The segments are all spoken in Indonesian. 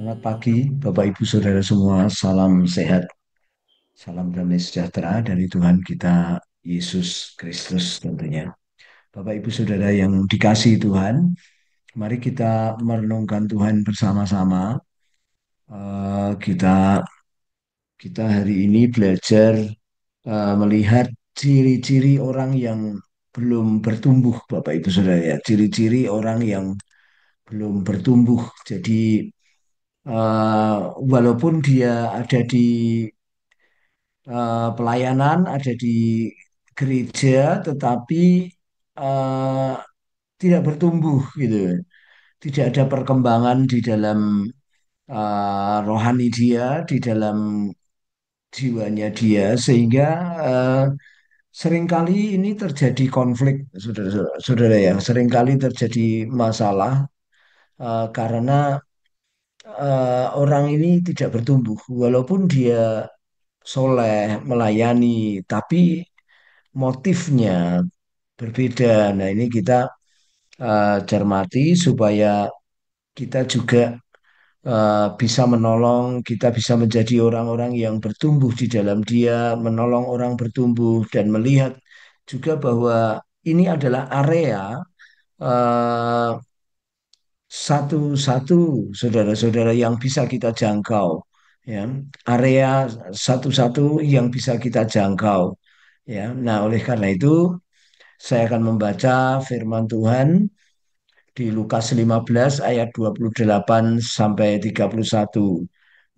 Selamat pagi, Bapak Ibu Saudara semua. Salam sehat, salam damai sejahtera dari Tuhan kita Yesus Kristus tentunya. Bapak Ibu Saudara yang dikasihi Tuhan, mari kita merenungkan Tuhan bersama-sama. Kita kita hari ini belajar melihat ciri-ciri orang yang belum bertumbuh, Bapak Ibu Saudara ya. Ciri-ciri orang yang belum bertumbuh. Jadi walaupun dia ada di pelayanan, ada di gereja, tetapi eh, tidak bertumbuh gitu. Tidak ada perkembangan di dalam rohani dia, di dalam jiwanya dia, sehingga eh, seringkali ini terjadi konflik, saudara ya. Seringkali terjadi masalah karena orang ini tidak bertumbuh, walaupun dia soleh, melayani, tapi motifnya berbeda. Nah, ini kita cermati supaya kita juga bisa menolong, kita bisa menjadi orang-orang yang bertumbuh di dalam Dia, menolong orang bertumbuh dan melihat juga bahwa ini adalah area eh, satu-satu saudara-saudara yang bisa kita jangkau, ya, area satu-satu yang bisa kita jangkau, ya. Nah, oleh karena itu saya akan membaca firman Tuhan di Lukas 15 ayat 28 sampai 31.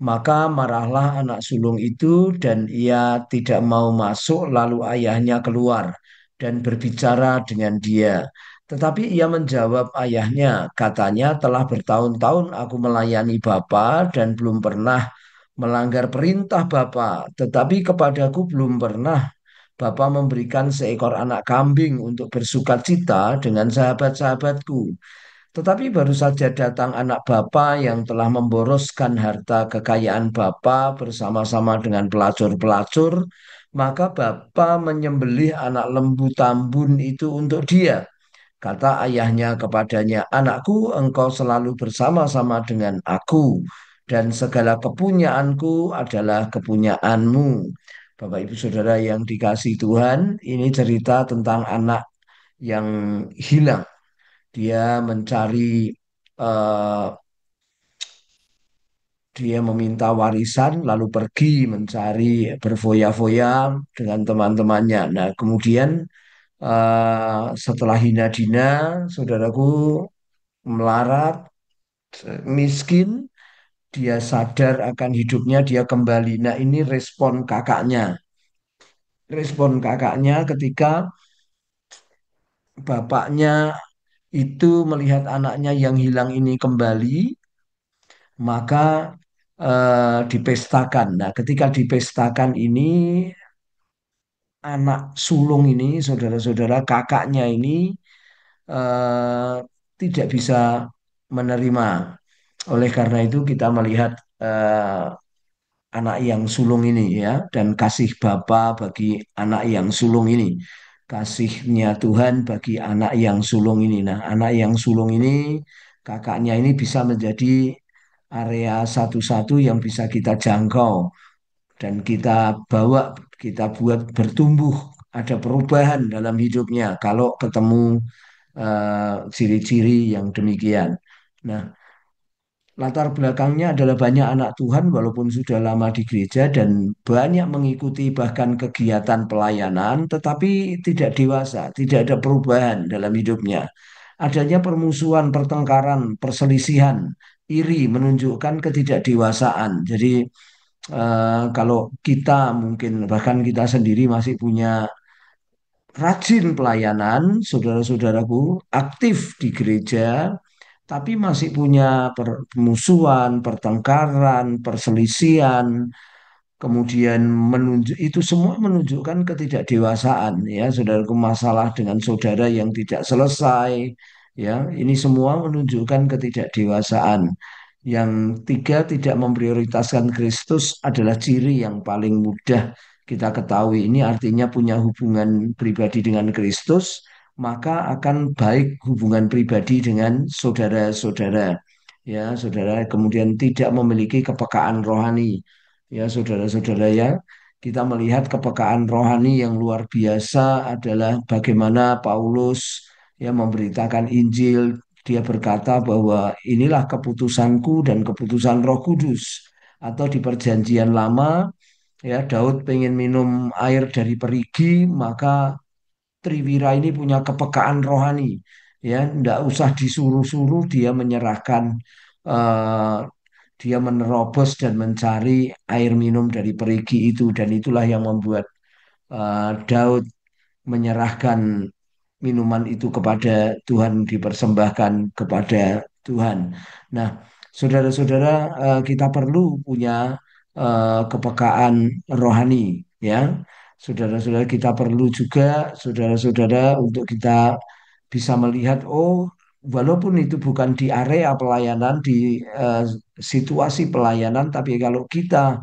Maka marahlah anak sulung itu dan ia tidak mau masuk, lalu ayahnya keluar dan berbicara dengan dia. Tetapi ia menjawab ayahnya, katanya telah bertahun-tahun aku melayani Bapa dan belum pernah melanggar perintah Bapa, tetapi kepadaku belum pernah Bapa memberikan seekor anak kambing untuk bersuka cita dengan sahabat-sahabatku. Tetapi baru saja datang anak bapa yang telah memboroskan harta kekayaan bapa bersama-sama dengan pelacur-pelacur, maka bapa menyembelih anak lembu tambun itu untuk dia. Kata ayahnya kepadanya, "Anakku, engkau selalu bersama-sama dengan aku, dan segala kepunyaanku adalah kepunyaanmu." Bapak Ibu Saudara yang dikasih Tuhan, ini cerita tentang anak yang hilang. Dia mencari, eh, dia meminta warisan, lalu pergi mencari berfoya-foya dengan teman-temannya. Nah, kemudian setelah hina-dina, saudaraku, melarat, miskin, dia sadar akan hidupnya, dia kembali. Nah, ini respon kakaknya. Respon kakaknya ketika bapaknya itu melihat anaknya yang hilang ini kembali, maka dipestakan. Nah, ketika dipestakan ini, anak sulung ini, saudara-saudara, kakaknya ini eh, tidak bisa menerima. Oleh karena itu, kita melihat anak yang sulung ini, ya, dan kasih Bapa bagi anak yang sulung ini, kasihnya Tuhan bagi anak yang sulung ini. Nah, anak yang sulung ini, kakaknya ini bisa menjadi area satu-satu yang bisa kita jangkau dan kita bawa, kita buat bertumbuh, ada perubahan dalam hidupnya kalau ketemu ciri-ciri yang demikian. Nah, latar belakangnya adalah banyak anak Tuhan walaupun sudah lama di gereja dan banyak mengikuti bahkan kegiatan pelayanan, tetapi tidak dewasa, tidak ada perubahan dalam hidupnya. Adanya permusuhan, pertengkaran, perselisihan, iri menunjukkan ketidakdewasaan. Jadi kalau kita mungkin bahkan kita sendiri masih punya rajin pelayanan, saudara-saudaraku, aktif di gereja, tapi masih punya permusuhan, pertengkaran, perselisihan, kemudian itu semua menunjukkan ketidakdewasaan, ya, saudaraku, masalah dengan saudara yang tidak selesai, ya, ini semua menunjukkan ketidakdewasaan. Yang tiga, tidak memprioritaskan Kristus adalah ciri yang paling mudah kita ketahui. Ini artinya punya hubungan pribadi dengan Kristus, maka akan baik hubungan pribadi dengan saudara-saudara. ya saudara, kemudian tidak memiliki kepekaan rohani. Ya saudara-saudara ya, kita melihat kepekaan rohani yang luar biasa adalah bagaimana Paulus ya memberitakan Injil. Dia berkata bahwa inilah keputusanku dan keputusan Roh Kudus. Atau di perjanjian lama ya, Daud pengen minum air dari perigi, maka Triwira ini punya kepekaan rohani. Ya, tidak usah disuruh-suruh, dia menyerahkan, eh, dia menerobos dan mencari air minum dari perigi itu, dan itulah yang membuat Daud menyerahkan minuman itu kepada Tuhan, dipersembahkan kepada Tuhan. Nah, saudara-saudara, kita perlu punya kepekaan rohani, ya. Saudara-saudara, kita perlu juga, saudara-saudara, untuk kita bisa melihat, oh, walaupun itu bukan di area pelayanan, di situasi pelayanan, tapi kalau kita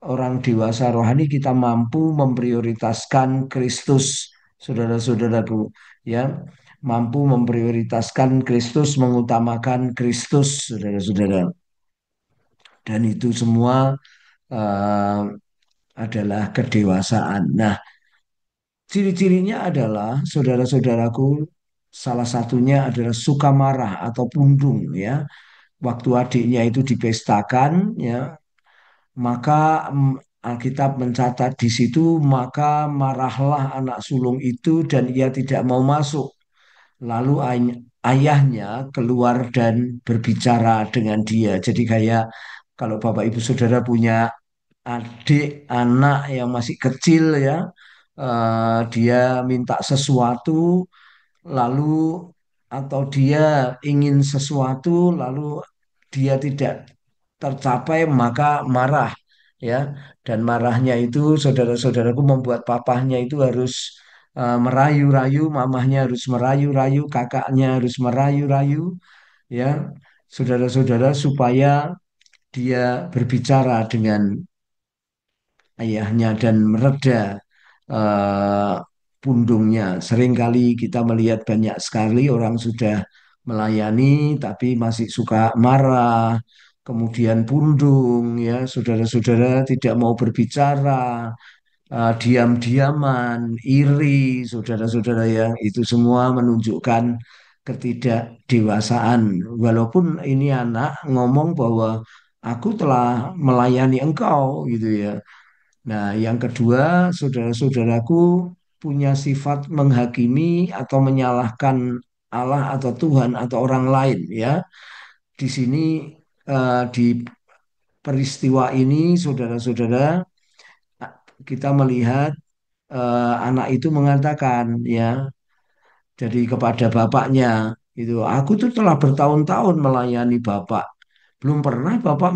orang dewasa rohani, kita mampu memprioritaskan Kristus, saudara-saudaraku, ya, mampu memprioritaskan Kristus, mengutamakan Kristus, saudara-saudara, dan itu semua eh, adalah kedewasaan. Nah, ciri-cirinya adalah, saudara-saudaraku, salah satunya adalah suka marah atau pundung, ya. Waktu adiknya itu dipestakan, ya, maka Alkitab mencatat di situ, maka marahlah anak sulung itu dan ia tidak mau masuk. Lalu ayahnya keluar dan berbicara dengan dia. Jadi kayak kalau Bapak Ibu Saudara punya adik, anak yang masih kecil ya, dia minta sesuatu, lalu atau dia ingin sesuatu, lalu dia tidak tercapai, maka marah, ya. Dan marahnya itu, saudara-saudaraku, membuat papahnya itu harus merayu-rayu, mamahnya harus merayu-rayu, kakaknya harus merayu-rayu, ya, saudara-saudara, supaya dia berbicara dengan ayahnya dan mereda eh, pundungnya. Seringkali kita melihat banyak sekali orang sudah melayani tapi masih suka marah, kemudian pundung, ya, saudara-saudara, tidak mau berbicara, diam-diaman, iri, saudara-saudara, ya, itu semua menunjukkan ketidakdewasaan. Walaupun ini anak ngomong bahwa aku telah melayani engkau, gitu ya. Nah, yang kedua, saudara-saudaraku, punya sifat menghakimi atau menyalahkan Allah atau Tuhan atau orang lain, ya. Di sini, di peristiwa ini, saudara-saudara, kita melihat anak itu mengatakan, ya, jadi kepada bapaknya itu, aku tuh telah bertahun-tahun melayani bapak, belum pernah bapak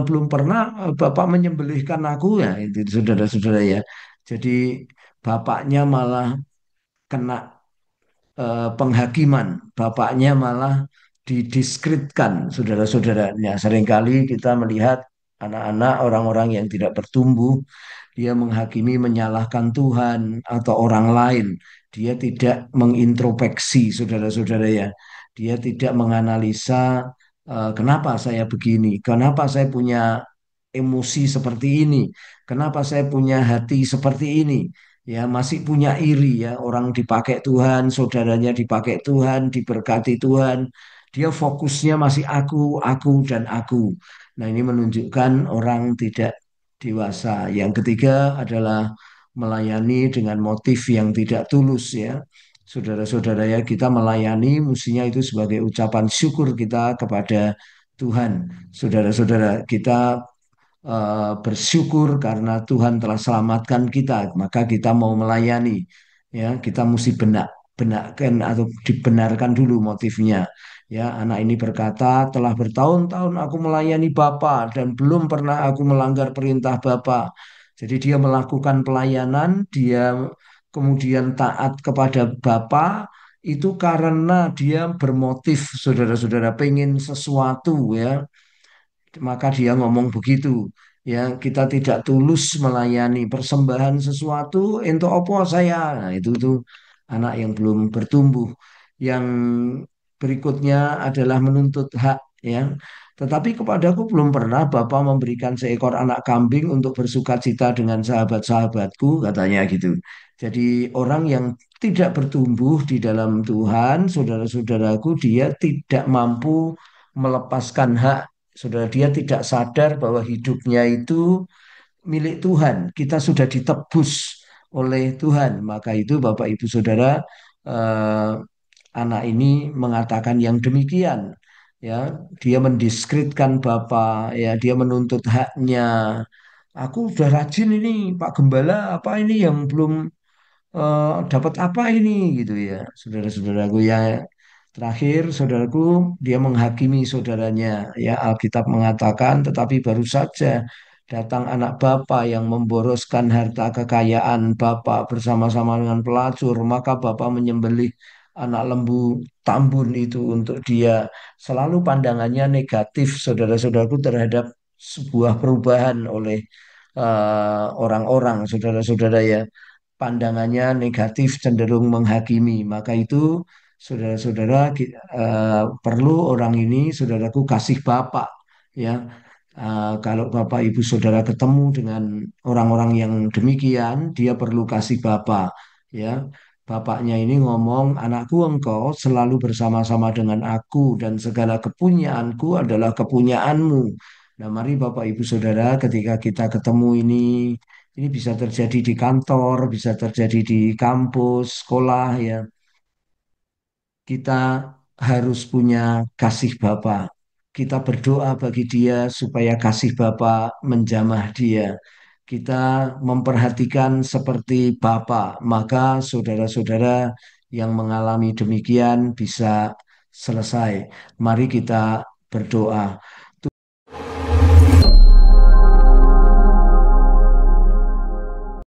belum pernah bapak menyembelihkan aku, ya, itu saudara-saudara, ya. Jadi bapaknya malah kena penghakiman, bapaknya malah didiskreditkan, saudara-saudaranya. Seringkali kita melihat anak-anak, orang-orang yang tidak bertumbuh, dia menghakimi, menyalahkan Tuhan atau orang lain. Dia tidak mengintrospeksi, saudara-saudara, ya. Dia tidak menganalisa, kenapa saya begini, kenapa saya punya emosi seperti ini, kenapa saya punya hati seperti ini. Ya, masih punya iri, ya, orang dipakai Tuhan, saudaranya dipakai Tuhan, diberkati Tuhan. Dia fokusnya masih aku dan aku. Nah, ini menunjukkan orang tidak dewasa. Yang ketiga adalah melayani dengan motif yang tidak tulus, ya. Saudara-saudara, ya, kita melayani mestinya itu sebagai ucapan syukur kita kepada Tuhan. Saudara-saudara, kita bersyukur karena Tuhan telah selamatkan kita, maka kita mau melayani, ya, kita mesti benarkan atau dibenarkan dulu motifnya. Ya, anak ini berkata, telah bertahun-tahun aku melayani Bapa dan belum pernah aku melanggar perintah Bapa. Jadi dia melakukan pelayanan, dia kemudian taat kepada Bapa itu karena dia bermotif, saudara-saudara, pengen sesuatu, ya, maka dia ngomong begitu, ya, kita tidak tulus melayani, persembahan sesuatu untuk opo saya. Nah, itu tuh anak yang belum bertumbuh. Yang berikutnya adalah menuntut hak ya. Tetapi kepadaku belum pernah Bapa memberikan seekor anak kambing untuk bersukacita dengan sahabat-sahabatku, katanya gitu. Jadi orang yang tidak bertumbuh di dalam Tuhan, saudara-saudaraku, dia tidak mampu melepaskan hak. Saudara, dia tidak sadar bahwa hidupnya itu milik Tuhan. Kita sudah ditebus oleh Tuhan. Maka itu Bapak Ibu Saudara, eh, anak ini mengatakan yang demikian. Ya, dia mendiskreditkan Bapak, ya, dia menuntut haknya. Aku udah rajin ini, Pak Gembala, apa ini yang belum dapat apa ini gitu ya, saudara-saudaraku ya. Terakhir, saudaraku, dia menghakimi saudaranya. Ya, Alkitab mengatakan, tetapi baru saja datang anak bapa yang memboroskan harta kekayaan bapa bersama-sama dengan pelacur, maka bapa menyembelih anak lembu tambun itu untuk dia. Selalu pandangannya negatif, saudara-saudaraku, terhadap sebuah perubahan oleh orang-orang, saudara-saudara ya, pandangannya negatif, cenderung menghakimi. Maka itu saudara-saudara, perlu orang ini, saudaraku, kasih Bapak, ya. Kalau Bapak Ibu Saudara ketemu dengan orang-orang yang demikian, dia perlu kasih Bapak, ya. Bapaknya ini ngomong, anakku, engkau selalu bersama-sama dengan aku dan segala kepunyaanku adalah kepunyaanmu. Nah, mari Bapak Ibu Saudara, ketika kita ketemu ini bisa terjadi di kantor, bisa terjadi di kampus, sekolah ya. Kita harus punya kasih Bapa. Kita berdoa bagi dia supaya kasih Bapa menjamah dia. Kita memperhatikan seperti Bapa, maka saudara-saudara yang mengalami demikian bisa selesai. Mari kita berdoa.